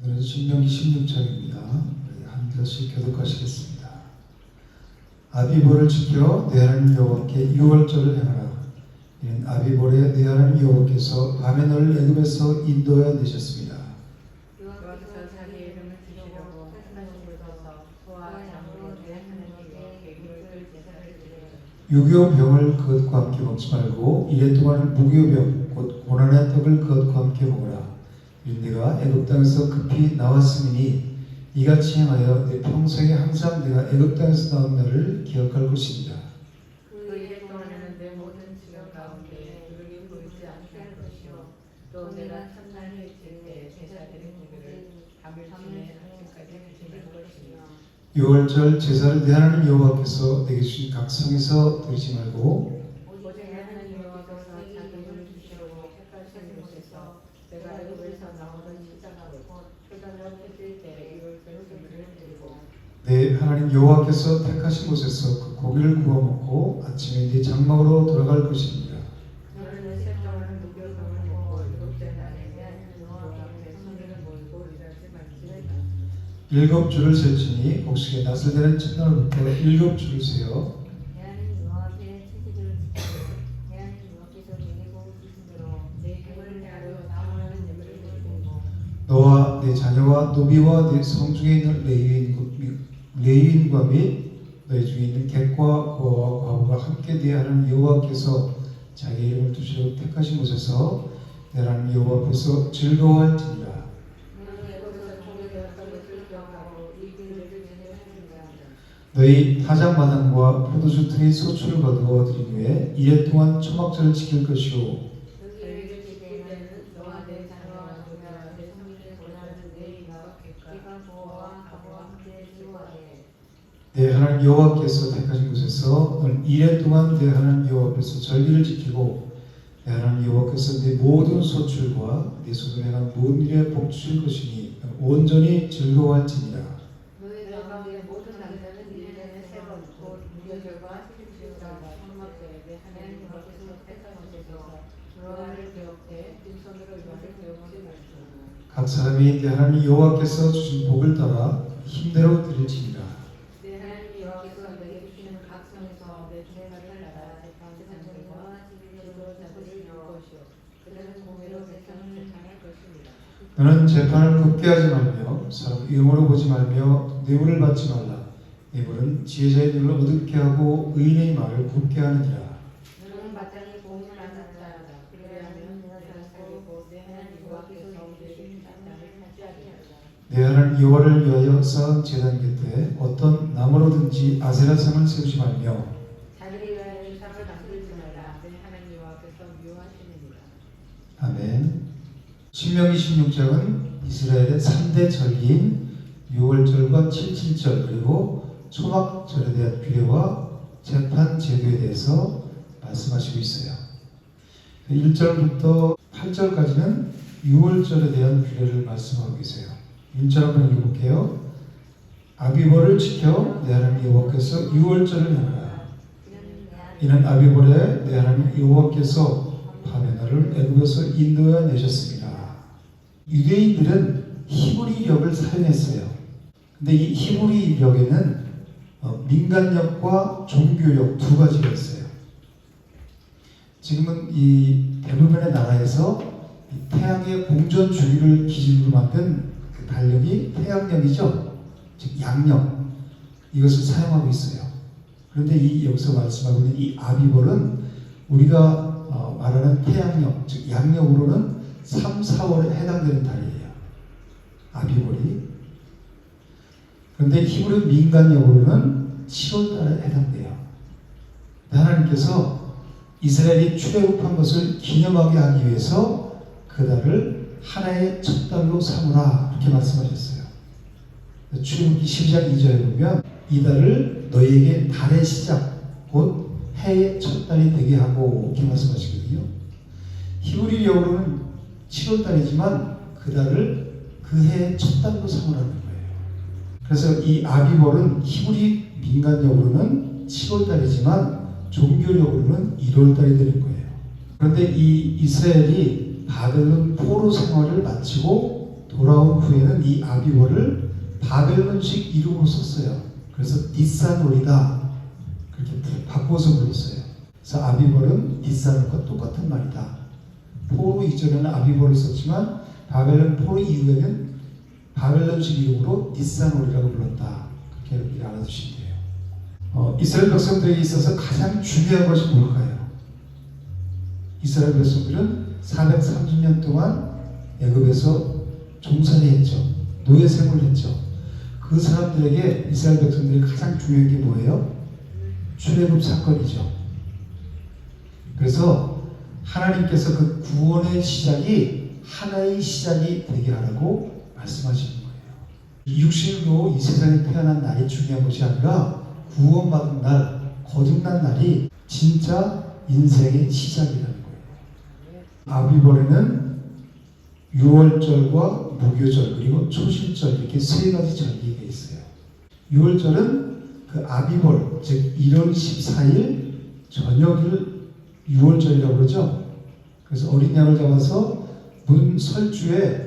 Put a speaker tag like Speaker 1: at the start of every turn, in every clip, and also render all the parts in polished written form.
Speaker 1: 오늘은 신명기 16장입니다. 한 절씩 교독하시겠습니다. 아비볼을 지켜 내 하나님 여호와께 유월절을 행하라. 이는 아비볼에 내 하나님 여호와께서 밤에 너를 애굽에서 인도하여 내셨습니다.
Speaker 2: 여호와께서 자기 이름을 지키려고 택하신 곳에서 그와 장으로 내 하나님께 유월절 제사를 드리라.
Speaker 1: 유교병을 그것과 함께 먹지 말고 이래 동안 무교병 곧 고난의 떡을 그것과 함께 먹으라. 이는 네가 애굽 땅에서 급히 나왔음이니 이같이 행하여 내 평생에 항상 내가 애굽 땅에서 나온 날을 기억할 것입니다.
Speaker 2: 그 일 동안에는 내 모든 지경 가운데 그를 보이지 않게 할 것이요 또 내가 첫날을 일칠 때 제사 드린 고기를 밤일쯤에 아침까지 드릴 것이며
Speaker 1: 유월절 제사를 내 하나님 여호와께서 내게 주신 각 성에서 드리지 말고
Speaker 2: 오직 내 하나님 여호와께서 자기 이름을 주시려고 택하신 곳에서 내가 애굽에서 나오던 시장하고 표단을 펴질 때 유월절 제물을 드리고
Speaker 1: 내 하나님 여호와께서 택하신 곳에서 그 고기를 구워 먹고 아침에 네 장막으로 돌아갈 것입니다.
Speaker 2: 너는 셋 동안 무교병을 먹고 일곱째 날에 내 하나님 여호와 앞에 손을 모이고 일하지 말지니라.
Speaker 1: 일곱 주를 셀지니 곡식의 낫을 되는 첫날부터 일곱 주를 세어
Speaker 3: 내 하나님 여호와의 채식을 지키고 내 하나님 여호와께서 내게 보여주신 대로
Speaker 2: 내 힘을 다하여 나무하는 예물을 드리고
Speaker 1: 너와 내 자녀와 노비와 내 성중에 있는 레위인과 및 너희 중에 있는 객과 고아와 과부가 함께 내 하나님 여호와께서 자기 이름을 두시려고 택하신 곳에서 내 하나님 여호와 앞에서 즐거워할지니라.
Speaker 2: 너는 애굽에서 종되었던 것을 기억하고 이 길을 지내는가.
Speaker 1: 너희 타작마당과 포도주 틀의 소출을 거두어 드린 후에 이래 동안 초막절을 지킬 것이요
Speaker 2: 너희를 지킬 때는 너와 내 자녀와 노비와 내 성민을 보내는 내 이와 객과 고아와 과부와 함께 즐거워하게.
Speaker 1: 내 하나님 여호와께서 택하신 곳에서 너는 이래 동안 내 하나님 여호와 앞에서 절기를 지키고 내 하나님 여호와께서 내 모든 소출과 네 손으로 행한 모든 일에 복 주실 것이니 너는 온전히 즐거워할지니라.
Speaker 2: 너희 가운데 모든 남자는 1년에 3번 곧 무교절과 휴일절과 성막절에 내 하나님 여호와께서 택하신 곳에서 여호와를 기억해 빈손으로 여호와를 기억하지 말지어다.
Speaker 1: 각 사람이 내 하나님 여호와께서 주신 복을 따라 힘대로 드릴지니라.
Speaker 2: 내 하나님 여호와께서 내게 주시는 각 성에서 내 제사를 나라 재판장과 지도자들을 이룰 것이요 그들은 공의로 백성을 재판할 것입니다.
Speaker 1: 너는 재판을 굽게 하지 말며 사람 이름으로 보지 말며 뇌물을 받지 말라. 뇌물은 지혜자의 눈을 어둡게 하고 의인의 말을 굽게 하느니라.
Speaker 2: 너는 마땅히 공의를 하는 자라다. 그리하면 내가 살고 내 하나님 여호와께서 내게 나를 차지하게 하리라.
Speaker 1: 내 하나님 여호와를 위하여 쌓은 제단 곁에 어떤 나무로든지 아세라상을 세우지 말며
Speaker 2: 자기를 위하여 상을 만들지 말라. 내 하나님 여호와께서 미워하시느니라.
Speaker 1: 아멘. 신명기 16장은 이스라엘의 3대 절기인 유월절과 칠칠절 그리고 초막절에 대한 규례와 재판 제도에 대해서 말씀하시고 있어요. 1절부터 8절까지는 유월절에 대한 규례를 말씀하고 계세요. 1절 한번 읽어볼게요. 아비볼을 지켜 내 하나님 여호와께서 유월절을 행하라. 이는 아비볼에 내 하나님 여호와께서 밤에 나를 애굽에서 인도하여 내셨습니다. 유대인들은 히브리력을 사용했어요. 근데 이 히브리력에는 민간력과 종교력 두 가지가 있어요. 지금은 이 대부분의 나라에서 이 태양의 공전 주기를 기준으로 만든 그 달력이 태양력이죠. 즉 양력 이것을 사용하고 있어요. 그런데 이 여기서 말씀하고 있는 이 아비볼은 우리가 말하는 태양력 즉 양력으로는 3, 4월에 해당되는 달이에요. 아비볼이. 그런데 히브리 민간력으로는 7월달에 해당돼요. 하나님께서 이스라엘이 출애굽한 것을 기념하게 하기 위해서 그 달을 하나의 첫 달로 삼으라 이렇게 말씀하셨어요. 출애굽기 12장 2절에 보면 이 달을 너희에게 달의 시작 곧 해의 첫 달이 되게 하고 이렇게 말씀하시거든요. 히브리력으로는 7월달이지만 그 달을 그 해의 첫 달로 삼으라는 거예요. 그래서 이 아비볼은 히브리 민간력으로는 7월달이지만 종교력으로는 1월달이 되는 거예요. 그런데 이 이스라엘이 바벨론 포로 생활을 마치고 또 돌아온 후에는 이 아비벌을 바벨론식 이름으로 썼어요. 그래서 니산월이다 그렇게 바꿔서 불렀어요. 그래서 아비벌은 니산월과 똑같은 말이다. 포로 이전에는 아비벌을 썼지만 바벨론 포로 이후에는 바벨론식 이름으로 니산월이라고 불렀다. 그렇게 여러분이 알아두시면 돼요. 이스라엘 백성들에게 있어서 가장 중요한 것이 뭘까요? 이스라엘 백성들은 430년 동안 애굽에서 종살이 했죠. 노예 생활을 했죠. 그 사람들에게 이스라엘 백성들이 가장 중요한 게 뭐예요? 출애굽 사건이죠. 그래서 하나님께서 그 구원의 시작이 하나의 시작이 되게 하라고 말씀하시는 거예요. 육신으로 이 세상에 태어난 날이 중요한 것이 아니라 구원받은 날, 거듭난 날이 진짜 인생의 시작이라는 거예요. 아비벌에는 유월절과 무교절 그리고 초실절 이렇게 세 가지 절기가 있어요. 유월절은 그 아비벌 즉 1월 14일 저녁을 유월절이라고 그러죠. 그래서 어린 양을 잡아서 문 설주에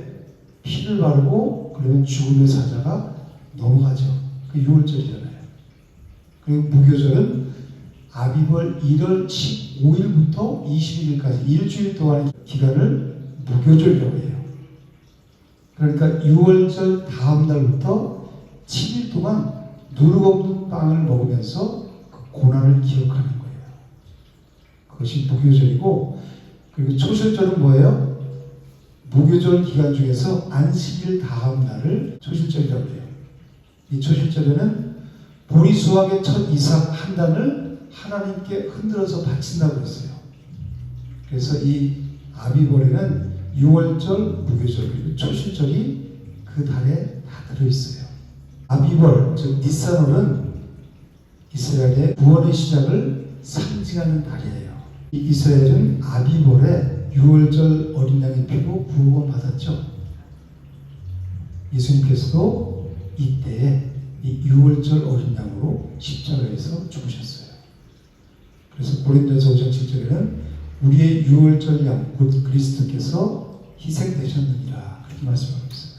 Speaker 1: 피를 바르고 그러면 죽음의 사자가 넘어가죠. 그 유월절이잖아요. 그리고 무교절은 아비벌 1월 15일부터 21일까지 일주일 동안의 기간을 무교절이라고 해요. 그러니까 유월절 다음 날부터 7일 동안 누룩 없는 빵을 먹으면서 그 고난을 기억하는 거예요. 그것이 무교절이고, 그리고 초실절은 뭐예요? 무교절 기간 중에서 안식일 다음 날을 초실절이라고 해요. 이 초실절에는 보리수확의 첫 이삭 한 단을 하나님께 흔들어서 바친다고 했어요. 그래서 이 아비벌에는 유월절, 무교절, 그리고 초실절이 그 달에 다 들어있어요. 아비벌, 즉 니산월은 이스라엘의 구원의 시작을 상징하는 달이에요. 이 이스라엘은 아비벌에 유월절 어린 양의 피로 구원받았죠. 예수님께서도 이때에 이 유월절 어린 양으로 십자가에서 죽으셨어요. 그래서 고린도전서 5장 7절에는 우리의 유월절 양 곧 그리스도께서 희생되셨느니라 그렇게 말씀하고 있어요.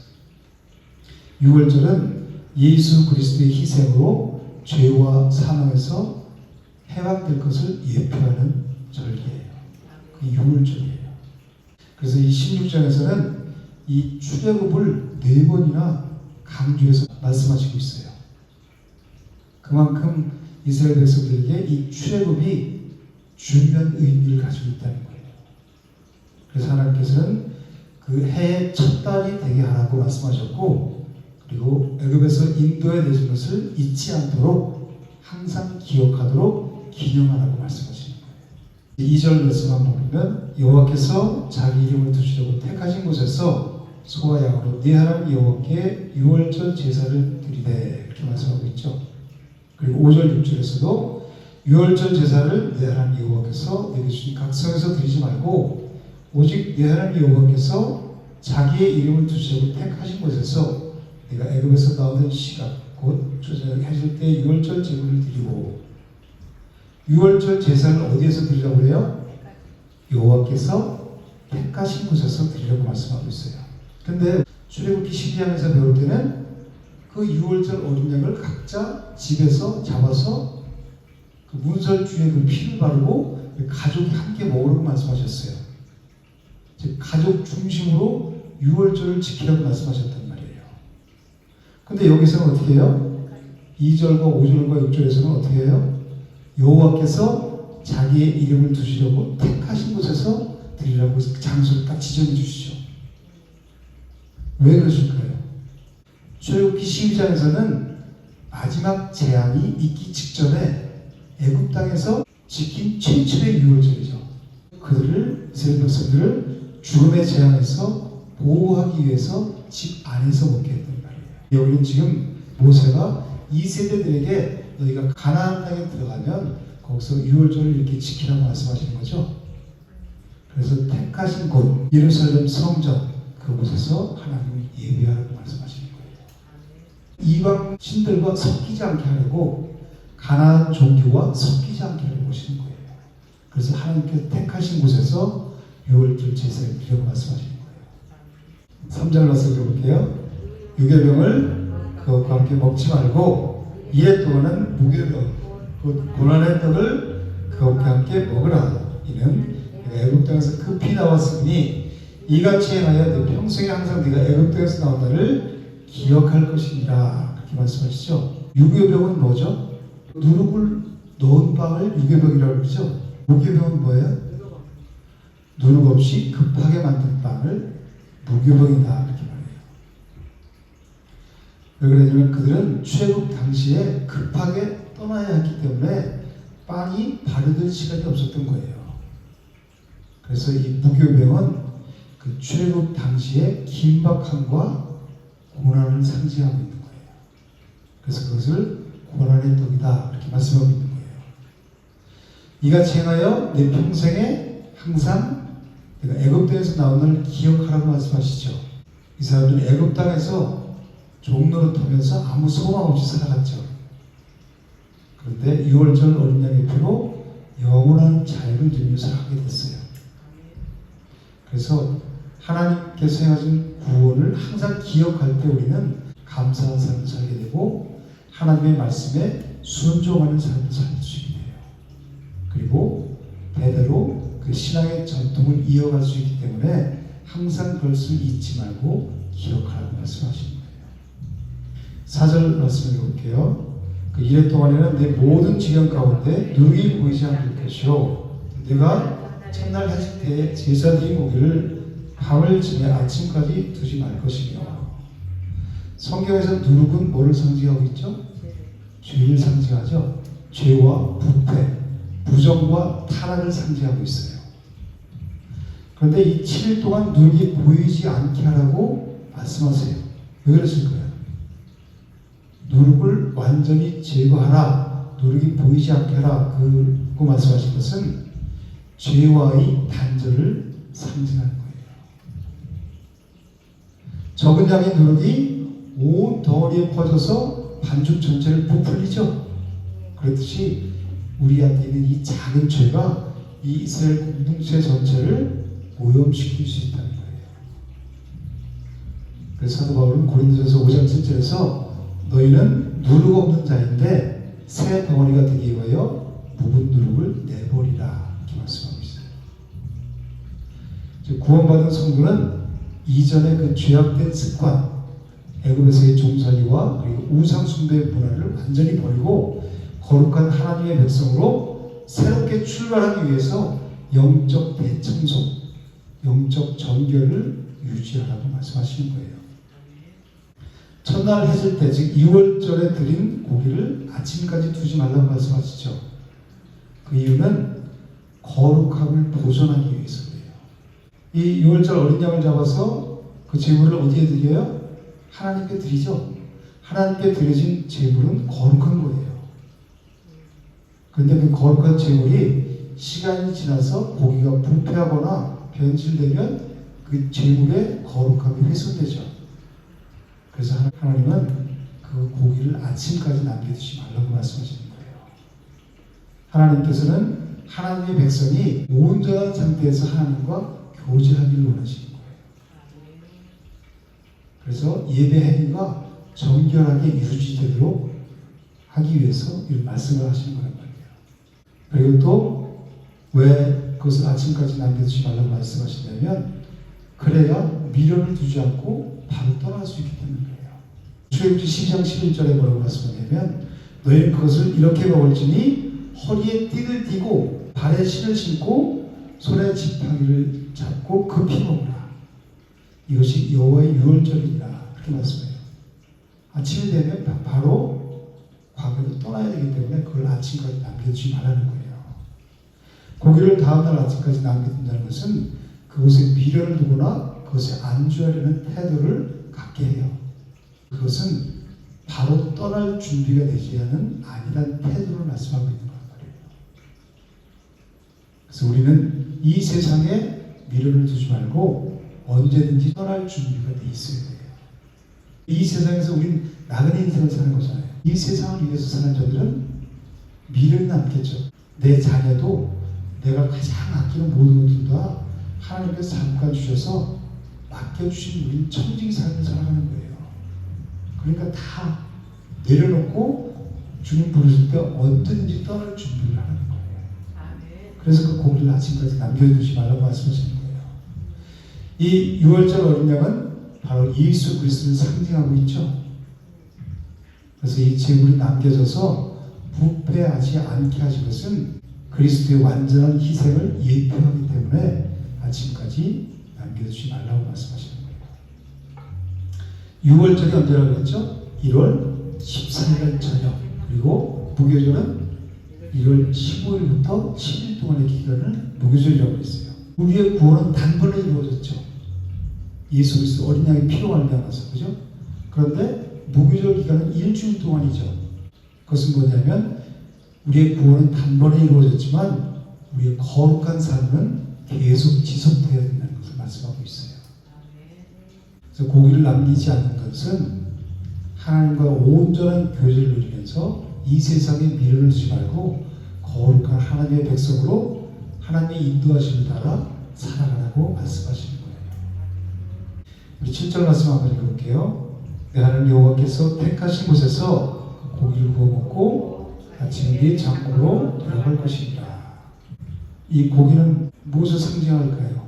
Speaker 1: 유월절은 예수 그리스도의 희생으로 죄와 사망에서 해방될 것을 예표하는 절기예요. 그 유월절이에요. 그래서 이 16장에서는 이 출애굽을 4번이나 강조해서 말씀하시고 있어요. 그만큼 이스라엘 백성들에게 이 출애굽이 중요한 의미를 가지고 있다는 거예요. 그래서 하나님께서는 그 해의 첫 달이 되게 하라고 말씀하셨고, 그리고 애굽에서 인도해 내신 것을 잊지 않도록 항상 기억하도록 기념하라고 말씀하시는 거예요. 2절 말씀 한번 보면 여호와께서 자기 이름을 두시려고 택하신 곳에서 소와 양으로 네 하나님 여호와께 유월절 제사를 드리되 이렇게 말씀하고 있죠. 그리고 5절 6절에서도 유월절 제사를 네 하나님 여호와께서 내게 주신 각 성에서 드리지 말고 오직 네 하나님 여호와께서 자기의 이름을 두시려고 택하신 곳에서 내가 애굽에서 나오던 시각 곧 조정하실 때 유월절 제물을 드리고, 유월절 제사를 어디에서 드리라고 해요? 여호와께서 택하신 곳에서 드리라고 말씀하고 있어요. 근데 출애굽기 12장에서 배울 때는 그 유월절 어린 양을 각자 집에서 잡아서 그 문설주에 그 피를 바르고 가족이 함께 먹으라고 말씀하셨어요. 즉 가족 중심으로 유월절을 지키라고 말씀하셨단 말이에요. 근데 여기서는 어떻게 해요? 2절과 5절과 6절에서는 어떻게 해요? 여호와께서 자기의 이름을 두시려고 택하신 곳에서 드리라고 장소를 딱 지정해 주시죠. 왜 그러실까요? 출애굽기 12장에서는 마지막 재앙이 있기 직전에 애굽 땅에서 지킨 최초의 유월절이죠. 그들을 이스라엘 백성들을 죽음의 재앙에서 보호하기 위해서 집 안에서 먹게 했단 말이에요. 여기는 지금 모세가 2세대들에게 너희가 가나안 땅에 들어가면 거기서 유월절을 이렇게 지키라고 말씀하시는 거죠. 그래서 택하신 곳 예루살렘 성전 그곳에서 하나님을 예배하라고 말씀하시는 거예요. 이방 신들과 섞이지 않게 하려고 가나안 종교와 섞이지 않게 하려고 하시는 거예요. 그래서 하나님께서 택하신 곳에서 유월절 제사를 드리라고 말씀하시는 거예요. 3절 말씀 들어볼게요. 유괴병을 그것과 함께 먹지 말고 이에 또한 무괴병 곧 고난의 떡을 그것과 함께 먹으라. 이는 내가 애굽 땅에서 급히 나왔으니 이같이 행하여 내 평생에 항상 네가 애굽 땅에서 나온 날을 기억할 것이니라. 그렇게 말씀하시죠. 유괴병은 뭐죠? 누룩을 넣은 빵을 유괴병이라고 그러죠. 무괴병은 뭐예요? 누룩 없이 급하게 만든 빵을 무괴병이다. 그렇게 말해요. 왜 그러냐면 그들은 출애굽 당시에 급하게 떠나야 했기 때문에 빵이 발효될 시간이 없었던 거예요. 그래서 이 무교병은 그 출애굽 당시에 긴박함과 고난을 상징하고 있는 거예요. 그래서 그것을 고난의 떡이다 이렇게 말씀하고 있는 거예요. 이같이 행하여 내 평생에 항상 내가 애굽 땅에서 나온 날 기억하라고 말씀하시죠. 이 사람들은 애굽 땅에서 종노릇하면서 아무 소망 없이 살아갔죠. 그런데 6월절 어린 양의 피로 영원한 자유를 누리면서 살게 됐어요. 그래서 하나님께서 행하신 구원을 항상 기억할 때 우리는 감사한 삶을 살게 되고 하나님의 말씀에 순종하는 삶을 살 수 있게 돼요. 그리고 대대로 그 신앙의 전통을 이어갈 수 있기 때문에 항상 그것을 잊지 말고 기억하라고 말씀하시는 거예요. 4절 말씀을 볼게요. 그 이래 동안에는 내 모든 지경 가운데 누룩이 보이지 않을 것이요 내가 첫날 해질 때에 제사드린 고기를 밤을 지내 아침까지 두지 말 것이며. 성경에서 누룩은 뭐를 상징하고 있죠? 죄를 상징하죠. 죄와 부패, 부정과 타락을 상징하고 있어요. 그런데 이 7일 동안 누룩이 보이지 않게 하라고 말씀하세요. 왜 그러실까요? 누룩을 완전히 제거하라, 누룩이 보이지 않게 하라 그 말씀하신 것은 죄와의 단절을 상징하는 거예요. 적은 양의 누룩이 온 덩어리에 퍼져서 반죽 전체를 부풀리죠. 그렇듯이 우리한테 있는 이 작은 죄가 이 이스라엘 공동체 전체를 오염시킬 수 있다는 거예요. 그래서 사도 바울은 고린도전서 5장 7절에서 너희는 누룩 없는 자인데 새 덩어리가 되기 위하여 묵은 누룩을 내버리라 이렇게 말씀하고 있어요. 구원받은 성도는 이전의 그 죄악된 습관, 애굽에서의 종살이와 그리고 우상 숭배의 문화를 완전히 버리고 거룩한 하나님의 백성으로 새롭게 출발하기 위해서 영적 대청소, 영적 정결을 유지하라고 말씀하시는 거예요. 첫날 해질 때, 즉 2월절에 드린 고기를 아침까지 두지 말라고 말씀하시죠. 그 이유는 거룩함을 보존하기 위해서예요. 이 6월절 어린 양을 잡아서 그 제물을 어디에 드려요? 하나님께 드리죠. 하나님께 드려진 제물은 거룩한 거예요. 그런데 그 거룩한 제물이 시간이 지나서 고기가 부패하거나 변질되면 그 제물의 거룩함이 훼손되죠. 그래서 하나님은 그 고기를 아침까지 남겨두지 말라고 말씀하시는 거예요. 하나님께서는 하나님의 백성이 온전한 상태에서 하나님과 교제하기를 원하시는 거예요. 그래서 예배 행위가 정결하게 유지되도록 하기 위해서 이 말씀을 하시는 거란 말이에요. 그리고 또 왜 그것을 아침까지 남겨두지 말라고 말씀하시냐면 그래야 미련을 두지 않고 바로 떠날 수 있기 때문이에요. 출애굽기 12장 11절에 뭐라고 말씀하냐면 너희는 그것을 이렇게 먹을지니 허리에 띠를 띠고 발에 신을 신고 손에 지팡이를 잡고 급히 먹으라. 이것이 여호와의 유월절이니라. 그렇게 말씀해요. 아침이 되면 바로 과거로 떠나야 되기 때문에 그걸 아침까지 남겨두지 말라는 거예요. 고기를 다음날 아침까지 남겨둔다는 것은 그것에 미련을 두거나 그것에 안주하려는 태도를 갖게 해요. 그것은 바로 떠날 준비가 되지 않은 안일한 태도를 말씀하고 있는 거란 말이에요. 그래서 우리는 이 세상에 미련을 두지 말고 언제든지 떠날 준비가 돼 있어야 돼요. 이 세상에서 우린 나그네 인생을 사는 거잖아요. 이 세상을 위해서 사는 자들은 미련이 남겠죠. 내 자녀도 내가 가장 아끼는 모든 것들 다 하나님께서 잠깐 주셔서 맡겨주신 우리는 청지기 삶을 살아가는 거예요. 그러니까 다 내려놓고 주님 부르실 때 언제든지 떠날 준비를 하는 거예요. 그래서 그 고기를 아침까지 남겨두지 말라고 말씀하시는 거예요. 이 6월절 어린 양은 바로 예수 그리스도를 상징하고 있죠. 그래서 이 제물이 남겨져서 부패하지 않게 하신 것은 그리스도의 완전한 희생을 예표하기 때문에 아침까지 남겨두지 말라고 말씀하시는 거예요. 6월절이 언제라고 그랬죠? 1월 14일 저녁, 그리고 무교절은 1월 15일부터 7일 동안의 기간을 무교절이라고 했어요. 우리의 구원은 단번에 이루어졌죠. 예수 그리스도 어린 양의 피로 말미암아서, 그죠? 그런데 무교절 기간은 일주일 동안이죠. 그것은 뭐냐면 우리의 구원은 단번에 이루어졌지만 우리의 거룩한 삶은 계속 지속되어야 된다는 것을 말씀하고 있어요. 그래서 고기를 남기지 않는 것은 하나님과 온전한 교제를 누리면서 이 세상에 미련을 두지 말고 거룩한 하나님의 백성으로 하나님의 인도하심을 따라 살아가라고 말씀하시는 거예요. 우리 7절 말씀 한번 읽어볼게요. 내 하나님 여호와께서 택하신 곳에서 고기를 구워 먹고 아침 뒤 장으로 돌아갈 것입니다. 이 고기는 무엇을 상징할까요?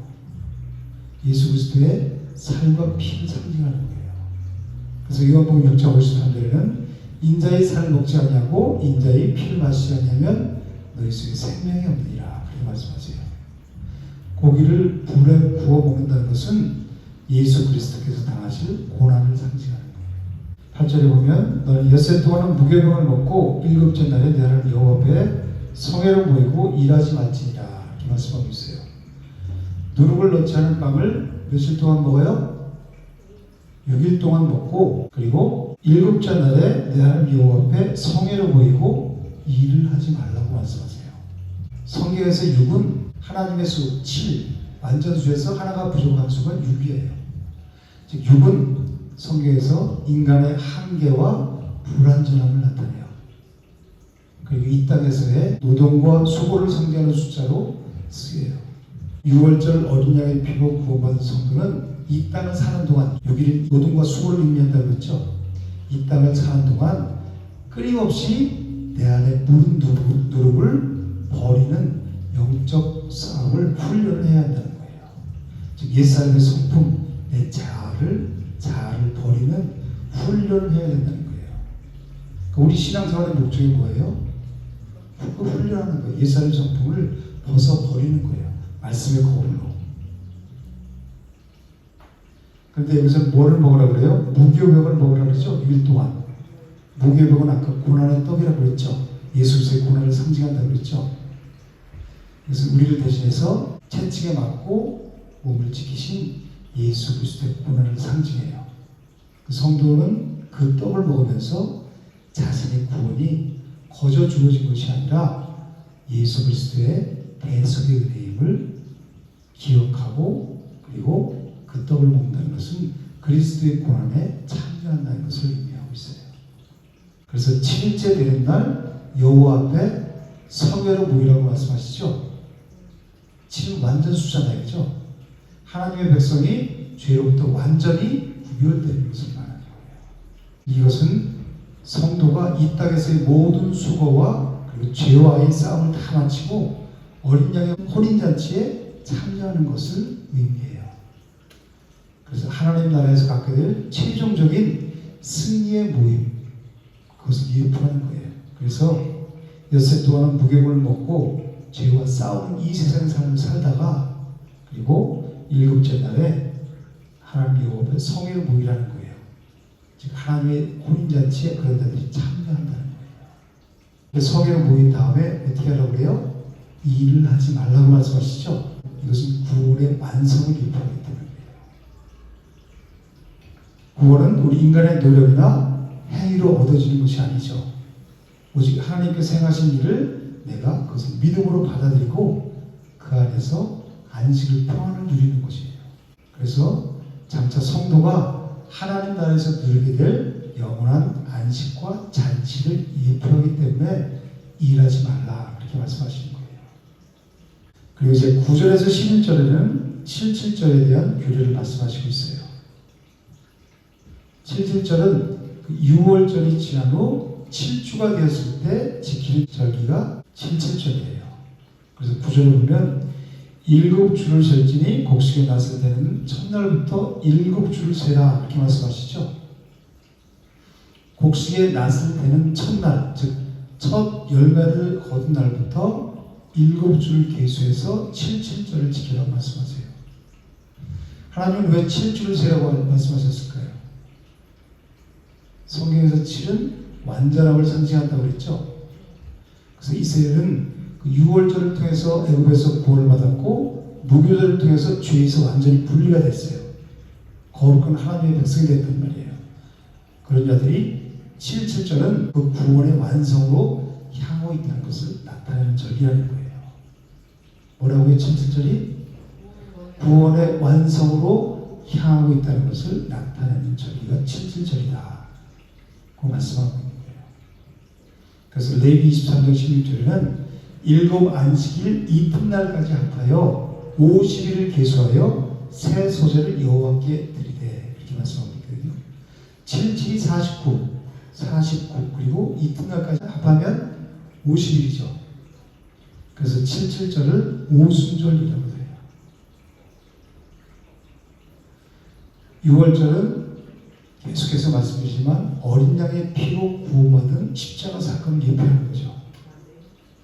Speaker 1: 예수 그리스도의 살과 피를 상징하는 거예요. 그래서 요한복음 6장 53절에는 인자의 살을 먹지 아니하고 인자의 피를 마시지 아니하면 너희 속에 생명이 없느니라 그렇게 말씀하세요. 고기를 불에 구워 먹는다는 것은 예수 그리스도께서 당하실 고난을 상징하는 거예요. 8절에 보면 너는 엿새 동안은 무교병을 먹고 일곱째 날에 내 하나님 여호와 앞에 성회로 모이고 일하지 말지니라 이렇게 말씀하고 있어요. 누룩을 넣지 않은 빵을 며칠 동안 먹어요? 6일 동안 먹고 그리고 일곱째 날에 내 하나님 여호와 앞에 성회로 모이고 일을 하지 말라고 말씀하세요. 성경에서 6은 하나님의 수 7, 완전수에서 하나가 부족한 수가 6이에요. 즉 6은 성경에서 인간의 한계와 불완전함을 나타내요. 그리고 이 땅에서의 노동과 수고를 상징하는 숫자로 쓰여요. 6월절 어린 양의 피로 구원받은 성도는 이 땅을 사는 동안 6일인 노동과 수고를 의미한다고 했죠. 이 땅을 사는 동안 끊임없이 내 안에 무른 누룩을 버리는 영적 싸움을 훈련을 해야 한다는 거예요. 즉 옛사람의 성품, 내 자아를 버리는 훈련을 해야 된다는 거예요. 우리 신앙생활의 목적이 뭐예요? 그 훈련하는 거예요. 옛사람의 성품을 벗어버리는 거예요. 말씀의 거울로. 그런데 여기서 뭐를 먹으라 그래요? 무교병을 먹으라 그러죠. 6일 동안. 무교병은 아까 고난의 떡이라고 그랬죠. 예수 그리스도의 고난을 상징한다고 그랬죠. 그래서 우리를 대신해서 채찍에 맞고 몸을 지키신 예수 그리스도의 고난을 상징해요. 그 성도는 그 떡을 먹으면서 자신의 구원이 거저 주어진 것이 아니라 예수 그리스도의 대속의 은혜임을 기억하고 그리고 그 떡을 먹는다는 것은 그리스도의 고난에 참여한다는 것을 의미하고 있어요. 그래서 7일째 되는 날 여호와 앞에 성회로 모이라고 말씀하시죠. 7은 완전 숫자다 이거죠. 하나님의 백성이 죄로부터 완전히 구별되는 것을 말하는 거예요. 이것은 성도가 이 땅에서의 모든 수고와 그리고 죄와의 싸움을 다 마치고 어린 양의 혼인잔치에 참여하는 것을 의미해요. 그래서 하나님 나라에서 갖게 될 최종적인 승리의 모임, 그것을 예표하는 거예요. 그래서 엿새 동안은 무교병을 먹고 죄와 싸우는 이 세상의 삶을 살다가 그리고 일곱째 날에 하나님 여호와 앞에 성회로 모이라는 거예요. 즉 하나님의 혼인잔치에 그런 자들이 참여한다는 거예요. 성회로 모인 다음에 어떻게 하라고 그래요? 일을 하지 말라고 말씀하시죠. 이것은 구원의 완성을 예표하기 때문이에요. 구원은 우리 인간의 노력이나 행위로 얻어지는 것이 아니죠. 오직 하나님께서 행하신 일을 내가 그것을 믿음으로 받아들이고 그 안에서 안식을 평안을 누리는 것이에요. 그래서 장차 성도가 하나님 나라에서 누리게 될 영원한 안식과 잔치를 예표하기 때문에 일하지 말라 그렇게 말씀하시는 거예요. 그리고 이제 9절에서 11절에는 7.7절에 대한 규례를 말씀하시고 있어요. 7.7절은 6월절이 지난 후 7주가 되었을 때 지키는 절기가 7.7절이에요. 그래서 구절을 보면 7주를 셀지니 곡식에 났을 때는 첫날부터 7주를 세라 이렇게 말씀하시죠. 곡식에 났을 때는 첫날, 즉 첫 열매를 거둔 날부터 7주를 계수해서 7.7절을 지키라고 말씀하세요. 하나님은 왜 7주를 세라고 말씀하셨을까요? 성경에서 7은 완전함을 상징한다고 그랬죠. 그래서 이스라엘은 그 6월절을 통해서 애굽에서 구원을 받았고 무교절을 통해서 죄에서 완전히 분리가 됐어요. 거룩한 하나님의 백성이 됐단 말이에요. 그런 자들이 7.7절은 그 구원의 완성으로 향하고 있다는 것을 나타내는 절기라는 거예요. 뭐라고요? 7.7절이 구원의 완성으로 향하고 있다는 것을 나타내는 절기가 7.7절이다. 그 말씀하고 있는 거예요. 그래서 레위기 23장 16절에는 7 안식일 이튿날까지 합하여 50일을 계수하여 새 소재를 여호와께 드리되 이렇게 말씀하고 있거든요. 7, 7이 49 그리고 이튿날까지 합하면 50일이죠. 그래서 7.7절을 오순절이라고 해요. 6월절은 계속해서 말씀드리지만 어린 양의 피로 구원받은 십자가 사건을 예표하는 거죠.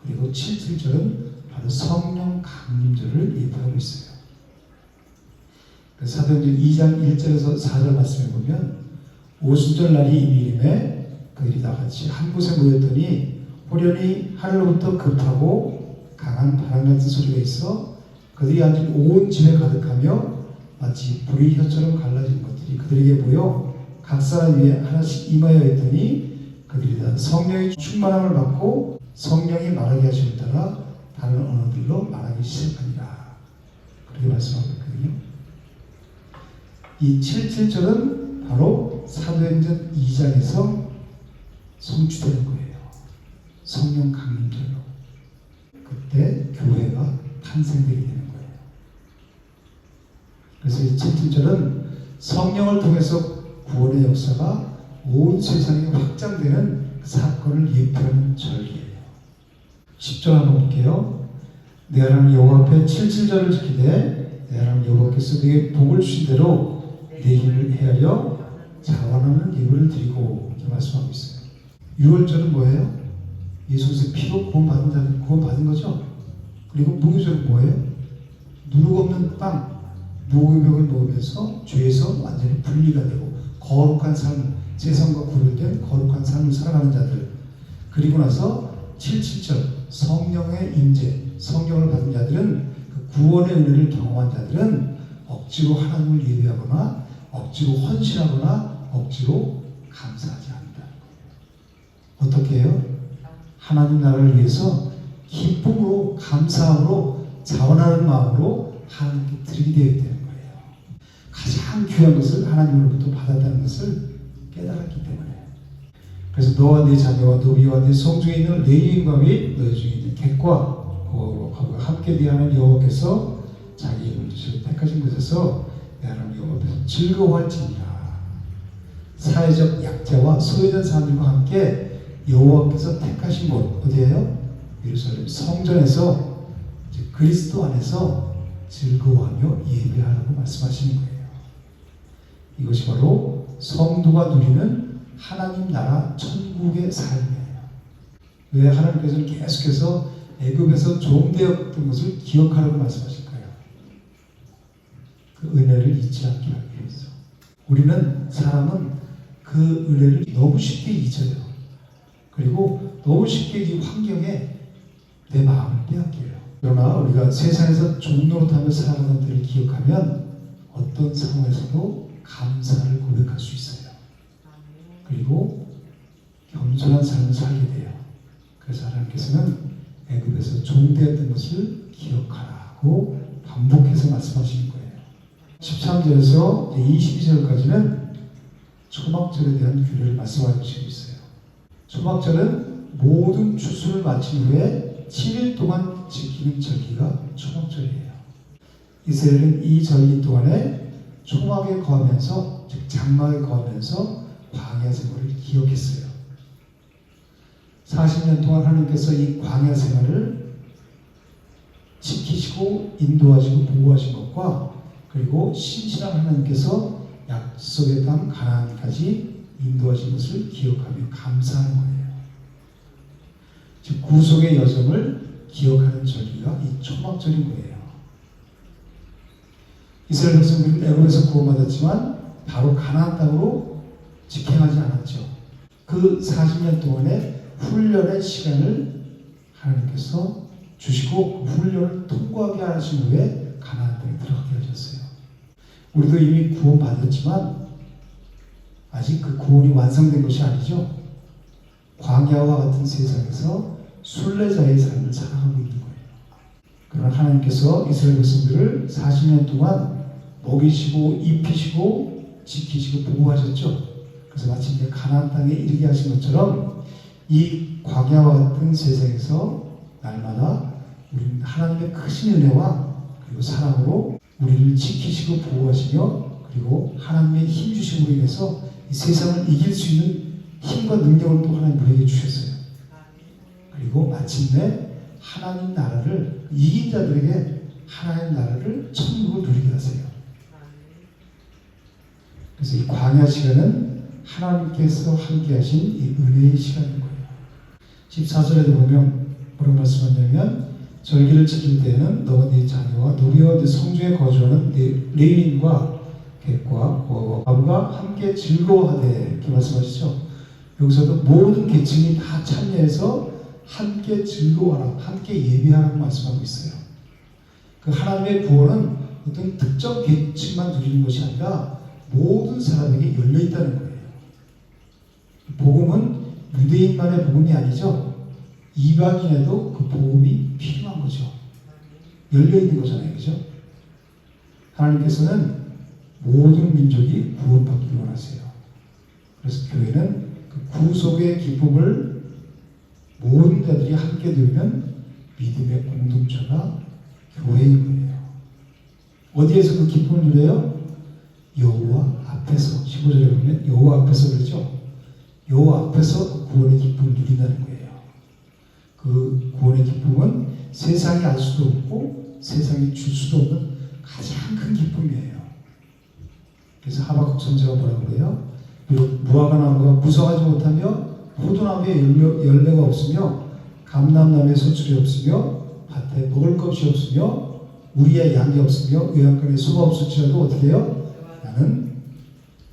Speaker 1: 그리고 7.7절은 바로 성령 강림절을 예표하고 있어요. 사도행전 2장 1절에서 4절 말씀해 보면 오순절 날이 이미림에 그들이 다 같이 한 곳에 모였더니 호련히 하늘로부터 급하고 강한 바람 같은 소리가 있어 그들이 앉은 온 집에 가득하며 마치 불이 혀처럼 갈라진 것들이 그들에게 보여 각 사람 위에 하나씩 임하여 있더니 그들이 다 성령의 충만함을 받고 성령이 말하게 하심을 따라 다른 언어들로 말하기 시작하니라. 그렇게 말씀하고 있거든요. 이 7.7절은 바로 사도행전 2장에서 성취되는 거예요. 성령 강림절로. 그때 교회가 탄생되게 되는 거예요. 그래서 이 7.7절은 성령을 통해서 구원의 역사가 온 세상에 확장되는 그 사건을 예표하는 절기예요. 10절 한번 볼게요. 내 하나님 여호와 앞에 7.7절을 지키되 내 하나님 여호와께서 네게 복을 주신 대로 내 힘을 헤아려 자원하는 예물을 드리고 이렇게 말씀하고 있어요. 6월절은 뭐예요? 예수께서 피로 구원받은 자들 구원받은 거죠. 그리고 무교절은 뭐예요? 누룩 없는 빵, 무교병을 먹으면서 죄에서 완전히 분리가 되고 거룩한 삶, 세상과 구별된 거룩한 삶을 살아가는 자들. 그리고 나서 7.7절 성령의 임재, 성령을 받은 자들은 그 구원의 은혜를 경험한 자들은 억지로 하나님을 예배하거나 억지로 헌신하거나 억지로 감사하지 않는다는 거예요. 어떻게 해요? 하나님 나라를 위해서 기쁨으로 감사함으로 자원하는 마음으로 하나님께 드리게 되어야 되는 거예요. 가장 귀한 것을 하나님으로부터 받았다는 것을 깨달았기 때문에. 그래서 너와 네 자녀와 노비와 네 성중에 있는 레위인과 및 너희 중에 있는 객과 그와 함께 대하는 여호와께서 자기 이름을 주시고 택하신 곳에서 내 하나님 여호와 앞에서 즐거워할지니라. 사회적 약자와 소외된 사람들과 함께 여호와께서 택하신 곳 어디예요? 예루살렘 성전에서 그리스도 안에서 즐거워하며 예배하라고 말씀하시는 거예요. 이것이 바로 성도가 누리는 하나님 나라 천국의 삶이에요. 왜 하나님께서는 계속해서 애굽에서 종되었던 것을 기억하라고 말씀하실까요? 그 은혜를 잊지 않게 하기 위해서. 우리는 사람은 그 은혜를 너무 쉽게 잊어요. 그리고 너무 쉽게 이 환경에 내 마음을 빼앗겨요. 그러나 우리가 세상에서 종노릇하며 살아가는 때를 기억하면 어떤 상황에서도 감사를 고백할 수 있어요. 그리고 겸손한 삶을 살게 돼요. 그래서 하나님께서는 애굽에서 종되었던 것을 기억하라고 반복해서 말씀하시는 거예요. 13절에서 22절까지는 초막절에 대한 규례를 말씀하시고 있어요. 초막절은 모든 추수를 마친 후에 7일 동안 지키는 절기가 초막절이에요. 이스라엘은 이 절기 동안에 초막에 거하면서, 즉 장막에 거하면서 광야 생활을 기억했어요. 40년 동안 하나님께서 이 광야 생활을 지키시고 인도하시고 보호하신 것과, 그리고 신실한 하나님께서 약속의 땅 가나안까지 인도하신 것을 기억하며 감사하는 거예요. 즉 구속의 여정을 기억하는 절기가 이 초막절인 거예요. 이스라엘 백성들은 애굽에서 구원받았지만 바로 가나안 땅으로 직행하지 않았죠. 그 40년 동안의 훈련의 시간을 하나님께서 주시고 그 훈련을 통과하게 하신 후에 가나안 땅에 들어가게 하셨어요. 우리도 이미 구원받았지만 아직 그 구원이 완성된 것이 아니죠. 광야와 같은 세상에서 순례자의 삶을 살아가고 있는 거예요. 그러나 하나님께서 이스라엘 백성들을 40년 동안 먹이시고 입히시고 지키시고 보호하셨죠. 그래서 마치 이제 가나안 땅에 이르게 하신 것처럼 이 광야와 같은 세상에서 날마다 우리는 하나님의 크신 은혜와 그리고 사랑으로 우리를 지키시고 보호하시며, 그리고 하나님의 힘 주심으로 인해서 이 세상을 이길 수 있는 힘과 능력을 또 하나님 우리에게 주셨어요. 그리고 마침내 하나님 나라를, 이긴 자들에게 하나님 나라를, 천국을 누리게 하세요. 그래서 이 광야 시간은 하나님께서 함께 하신 이 은혜의 시간인 거예요. 14절에도 보면 뭐라고 말씀하냐면, 절기를 지킬 때에는 너와 네 자녀와 노비와 네 성중에 거주하는 네 레위인과 객과 과부가 함께 즐거워하되, 이렇게 말씀하시죠. 여기서도 모든 계층이 다 참여해서 함께 즐거워하라, 함께 예배하라고 말씀하고 있어요. 그 하나님의 구원은 어떤 특정 계층만 누리는 것이 아니라 모든 사람에게 열려 있다는 거예요. 복음은 유대인만의 복음이 아니죠. 이방인에도 그 복음이 필요한 거죠. 열려 있는 거잖아요, 그죠? 하나님께서는 모든 민족이 구원받기를 원하세요. 그래서 교회는 그 구속의 기쁨을 모든 자들이 함께 누리는 믿음의 공동체가 교회인 거예요. 어디에서 그 기쁨을 누려요? 여호와 앞에서. 15절에 보면 여호와 앞에서 그러죠. 여호와 앞에서 그 구원의 기쁨을 누린다는 거예요. 그 구원의 기쁨은 세상이 알 수도 없고 세상이 줄 수도 없는 가장 큰 기쁨이에요. 그래서 하박국 선지자가 뭐라고 그래요? 비록 무화과 나무가 무성하지 못하며 포도나무에 열매가 없으며 감람나무에 소출이 없으며 밭에 먹을 것이 없으며 우리의 양이 없으며 외양간에 소가 없을지라도 어떻게 해요? 나는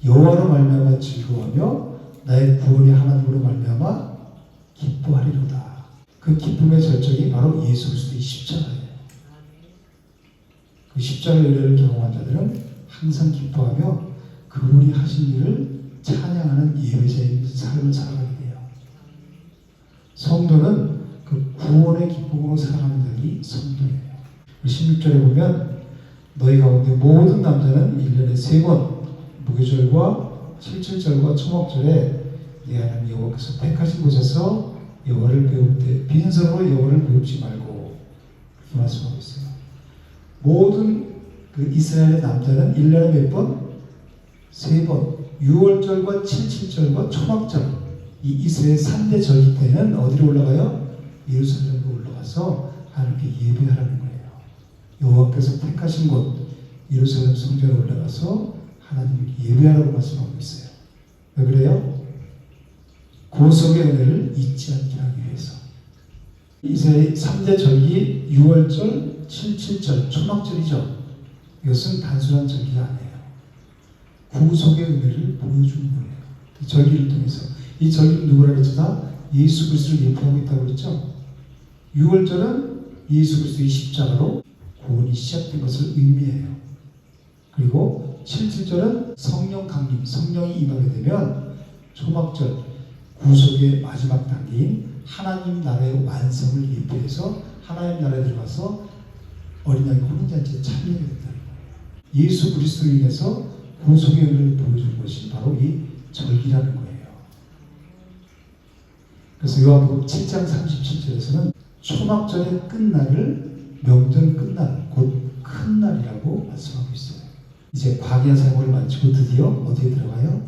Speaker 1: 여호와로 말미암아 즐거워하며 나의 구원의 하나님으로 말미암아 기뻐하리로다. 그 기쁨의 절정이 바로 예수 그리스도의 십자가예요. 그 십자가의 은혜를 경험한 자들은 항상 기뻐하며 그분이 하신 일을 찬양하는 예배자의 삶을 살아가게 돼요. 성도는 그 구원의 기쁨으로 살아가는 자들이 성도예요. 16절에 보면 너희 가운데 모든 남자는 1년에 3번 무교절과 77절과 초막절에 네 하나님 여호와께서 택하신 곳에서 여호와를 배울 때 빈손으로 여호와를 배우지 말고, 그렇게 말씀하고 있어요. 모든 그 이스라엘의 남자는 1년에 몇 번? 3번 6월절과 77절과 초막절, 이 이스라엘 3대 절기 때는 어디로 올라가요? 예루살렘으로 올라가서 하나님께 예배하라는 거예요. 여호와께서 택하신 곳 예루살렘 성전에 올라가서 하나님께 예배하라고 말씀하고 있어요. 왜 그래요? 구속의 은혜를 잊지 않게 하기 위해서. 이스라엘 3대 절기 6월절, 77절, 초막절이죠. 이것은 단순한 절기가 아니에요. 구속의 은혜를 보여주는 거예요. 이 절기를 통해서. 이 절기는 누구라 그랬죠? 예수 그리스도를 예표하고 있다고 그랬죠. 6월절은 예수 그리스도의 십자가로 구원이 시작된 것을 의미해요. 그리고 77절은 성령 강림, 성령이 임하게 되면, 초막절, 구속의 마지막 단계인 하나님 나라의 완성을 예표해서 하나님 나라에 들어가서 어린 양의 혼인잔치에 참여하게 된다는 거예요. 예수 그리스도로 인해서 구속의 은혜를 보여주는 것이 바로 이 절기라는 거예요. 그래서 요한복음 7장 37절에서는 초막절의 끝날을 명절 끝날, 곧 큰 날이라고 말씀하고 있어요. 이제 광야 생활을 마치고 드디어 어디에 들어가요?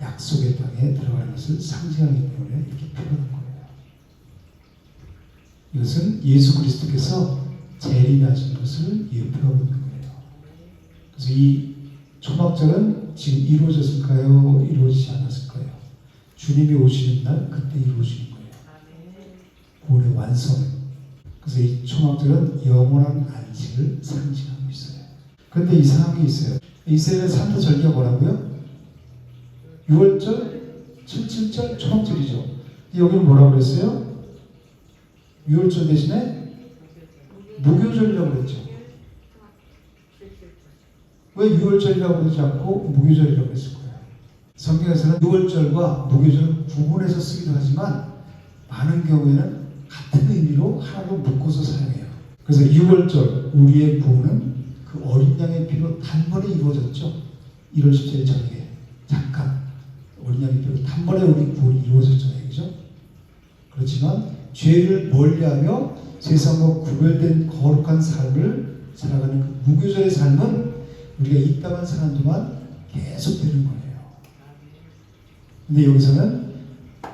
Speaker 1: 약속의 땅에 들어가는 것을 상징하기 때문에 이렇게 표현한 거예요. 이것은 예수 그리스도께서 재림하신 것을 예표하고 있는 거예요. 그래서 이 초막절은 지금 이루어졌을까요? 이루어지지 않았을까요? 주님이 오시는 날 그때 이루어지는 거예요. 구원의 완성. 그래서 이 초막절은 영원한 안식을 상징하고 있어요. 그런데 이상한 게 있어요. 이스라엘의 3대 절기가 뭐라고요? 6월절, 7.7절, 초막절이죠. 여기는 뭐라고 그랬어요? 6월절 대신에 무교절이라고 그랬죠. 왜 6월절이라고 그러지 않고 무교절이라고 했을 거예요? 성경에서는 6월절과 무교절을 구분해서 쓰기도 하지만 많은 경우에는 같은 의미로 하나로 묶어서 사용해요. 그래서 6월절, 우리의 구원은 그 어린 양의 피로 단번에 이루어졌죠. 1월 17일 저녁에 잠깐 어린 양의 피로 단번에 우리 구원이 이루어졌잖아요. 그죠? 그렇지만 죄를 멀리하며 세상과 구별된 거룩한 삶을 살아가는 그 무교절의 삶은 우리가 이 땅을 사는 동안 계속되는 거예요. 근데 여기서는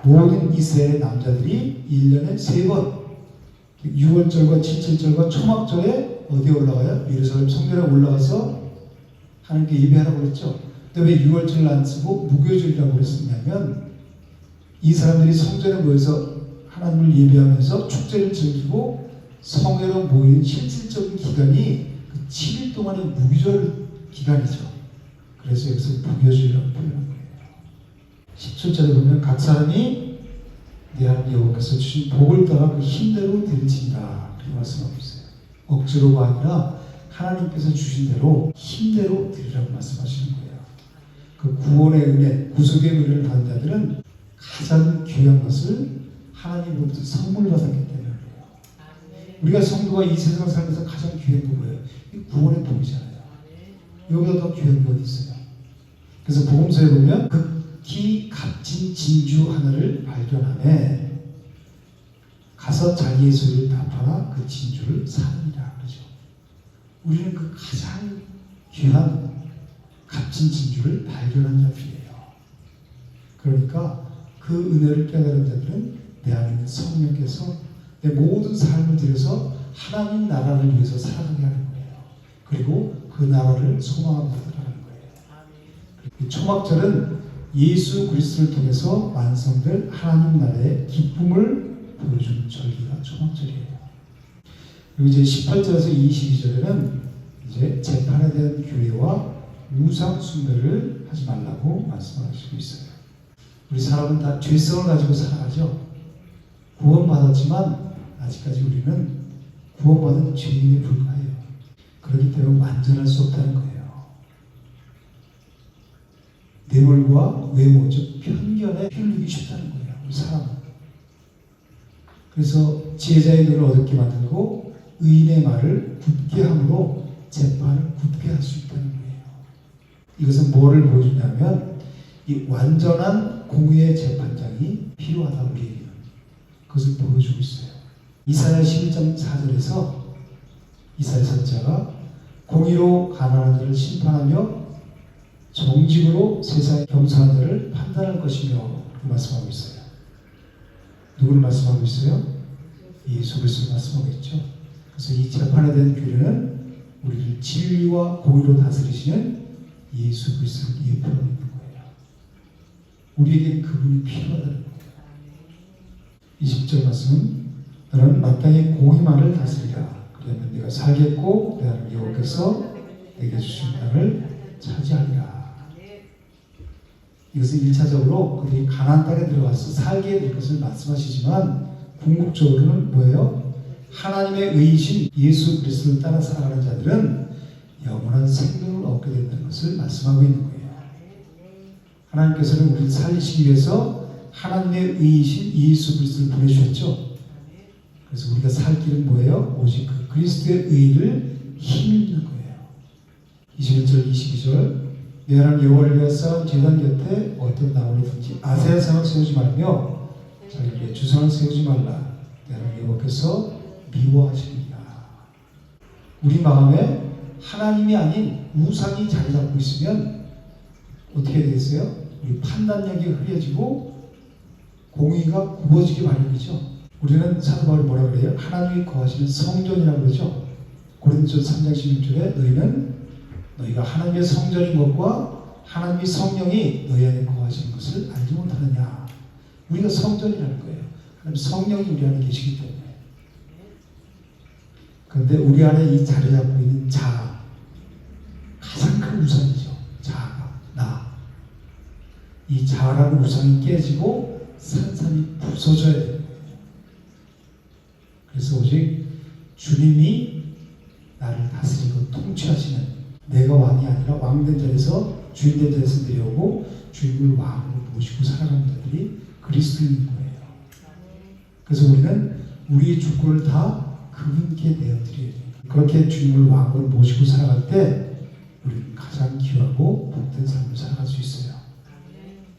Speaker 1: 모든 이스라엘의 남자들이 1년에 3번 6월절과 7.7절과 초막절에 어디에 올라가요? 예루살렘 성전에 올라가서 하나님께 예배하라고 그랬죠. 근데 왜 6월절을 안 쓰고 무교절이라고 그랬었냐면 이 사람들이 성전에 모여서 하나님을 예배하면서 축제를 즐기고 성회로 모이는 실질적인 기간이 그 7일 동안의 무교절 기간이죠. 그래서 여기서 무교절이라고 표현한 거예요. 17절에 보면 각 사람이 내 하나님 여호와께서 주신 복을 따라 그 힘대로 드리진다. 그렇게 말씀하고 있어요. 억지로가 아니라 하나님께서 주신 대로 힘대로 드리라고 말씀하시는 거예요. 그 구원의 은혜, 구속의 은혜를 받은 자들은 가장 귀한 것을 하나님으로부터 선물을 받았기 때문에 그래요. 우리가 성도가 이 세상 살면서 가장 귀한 게 뭐예요? 이 구원의 복이잖아요. 여기다 더 귀한 게 어디 있어요? 그래서 복음서에 보면 극히 값진 진주 하나를 발견하며 가서 자기의 소유를 다 팔아 그 진주를 사느니라 그러죠. 우리는 그 가장 귀한 값진 진주를 발견한 자들이에요. 그러니까 그 은혜를 깨달은 자들은 내 안에 있는 성령께서 내 모든 삶을 들여서 하나님 나라를 위해서 살아가게 하는 거예요. 그리고 그 나라를 소망하면서 살아가는 거예요. 이 초막절은 예수 그리스도를 통해서 완성될 하나님 나라의 기쁨을 보여주는 절기가 초막절이에요. 그리고 이제 18절에서 22절에는 이제 재판에 대한 규례와 우상 숭배를 하지 말라고 말씀하시고 있어요. 우리 사람은 다 죄성을 가지고 살아가죠. 구원받았지만 아직까지 우리는 구원받은 죄인에 불과해요. 그렇기 때문에 완전할 수 없다는 거예요. 뇌물과 외모, 즉 편견에 휘둘리기 쉽다는 거예요. 우리 사람은. 그래서 지혜자의 눈을 어둡게 만들고 의인의 말을 굳게 함으로 재판을 굳게 할 수 있다는 거예요. 이것은 뭐를 보여주냐면 이 완전한 공의의 재판장이 필요하다 우리에게는. 그것을 보여주고 있어요. 이사야 11장 4절에서 이사야 선지자가 공의로 가난한 자를 심판하며 정직으로 세상의 겸손한 자를 판단할 것이며 그 말씀하고 있어요. 누구를 말씀하고 있어요? 예수 그리스도를 말씀하고 있죠. 그래서 이 재판에 대한 규례는 우리를 진리와 공의로 다스리시는 예수 그리스도를 예표하고 있는 거예요. 우리에게 그분이 필요하다는 거예요. 20절 말씀은 너는 마땅히 공의만을 다스리라. 그러면 내가 살겠고 내 하나님 여호와께서 내게 주신 땅을 차지하리라. 이것은 1차적으로 그들이 가나안 땅에 들어가서 살게 될 것을 말씀하시지만 궁극적으로는 뭐예요? 하나님의 의이신 예수 그리스도를 따라 살아가는 자들은 영원한 생명을 얻게 된다는 것을 말씀하고 있는 거예요. 하나님께서는 우리를 살리시기 위해서 하나님의 의이신 예수 그리스도를 보내주셨죠. 그래서 우리가 살 길은 뭐예요? 오직 그 그리스도의 의를 힘입는 거예요. 21절 22절 내 하나님 여호와를 위하여 쌓은 제단 곁에 어떤 나무든지 아세아 상을 세우지 말며 자기에게 주상을 세우지 말라. 내 하나님 여호와께서 미워하시리라. 우리 마음에 하나님이 아닌 우상이 자리 잡고 있으면 어떻게 되겠어요? 우리 판단력이 흐려지고 공의가 굽어지기 마련이죠. 우리는 사도 바울이 뭐라 그래요? 하나님이 거하시는 성전이라고 그러죠. 고린도전서 3장 16절에 너희가 하나님의 성전인 것과 하나님의 성령이 너희 안에 거하시는 것을 알지 못하느냐. 우리가 성전이라는 거예요. 하나님 성령이 우리 안에 계시기 때문에. 그런데 우리 안에 이 자리 잡고 있는 자아, 가장 큰 우상이죠. 자아가, 나. 이 자아라는 우상이 깨지고 산산이 부서져야 돼요. 그래서 오직 주님이 나를 다스리고 통치하시는, 내가 왕이 아니라 왕된 자리에서 주인된 자리에서 내려오고 주님을 왕으로 모시고 살아가는 자들이 그리스도인인 거예요. 그래서 우리는 우리의 주권을 다 그분께 내어드려야 돼요. 그렇게 주님을 왕으로 모시고 살아갈 때 우리는 가장 귀하고 복된 삶을 살아갈 수 있어요.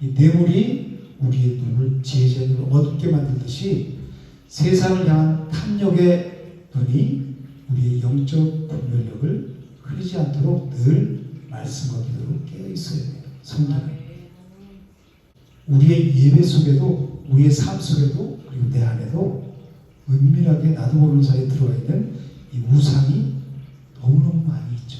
Speaker 1: 이 뇌물이 우리의 눈을 지혜자의 눈을 어둡게 만들듯이 세상을 향한 탐욕의 눈이 우리의 영적 분별력을 흐리지 않도록 늘 말씀과 기도로 깨어 있어야 돼요. 성전은 우리의 예배 속에도, 우리의 삶 속에도, 그리고 내 안에도 은밀하게 나도 모르는 사이에 들어가 있는 이 우상이 너무너무 많이 있죠.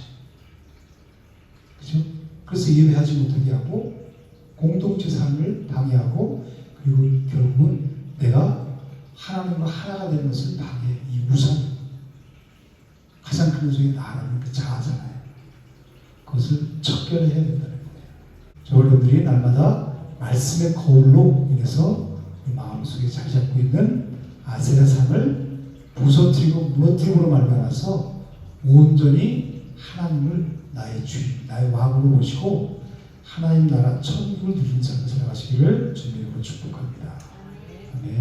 Speaker 1: 그죠? 그래서 예배하지 못하게 하고 공동체 삶을 방해하고, 그리고 결국은 내가 하나님과 하나가 되는 것을 방해. 이 우상, 가장 큰 우상이 나라는 그 자아잖아요. 그것을 척결해야 된다는 거예요. 저 여러분들이 날마다 말씀의 거울로 인해서 마음속에 자리 잡고 있는 아세라 상을 부서뜨리고 무너뜨림으로 말미암아서 온전히 하나님을 나의 주인, 나의 왕으로 모시고 하나님 나라 천국을 누리는 삶을 살아가시기를 주님으로 축복합니다. 아멘.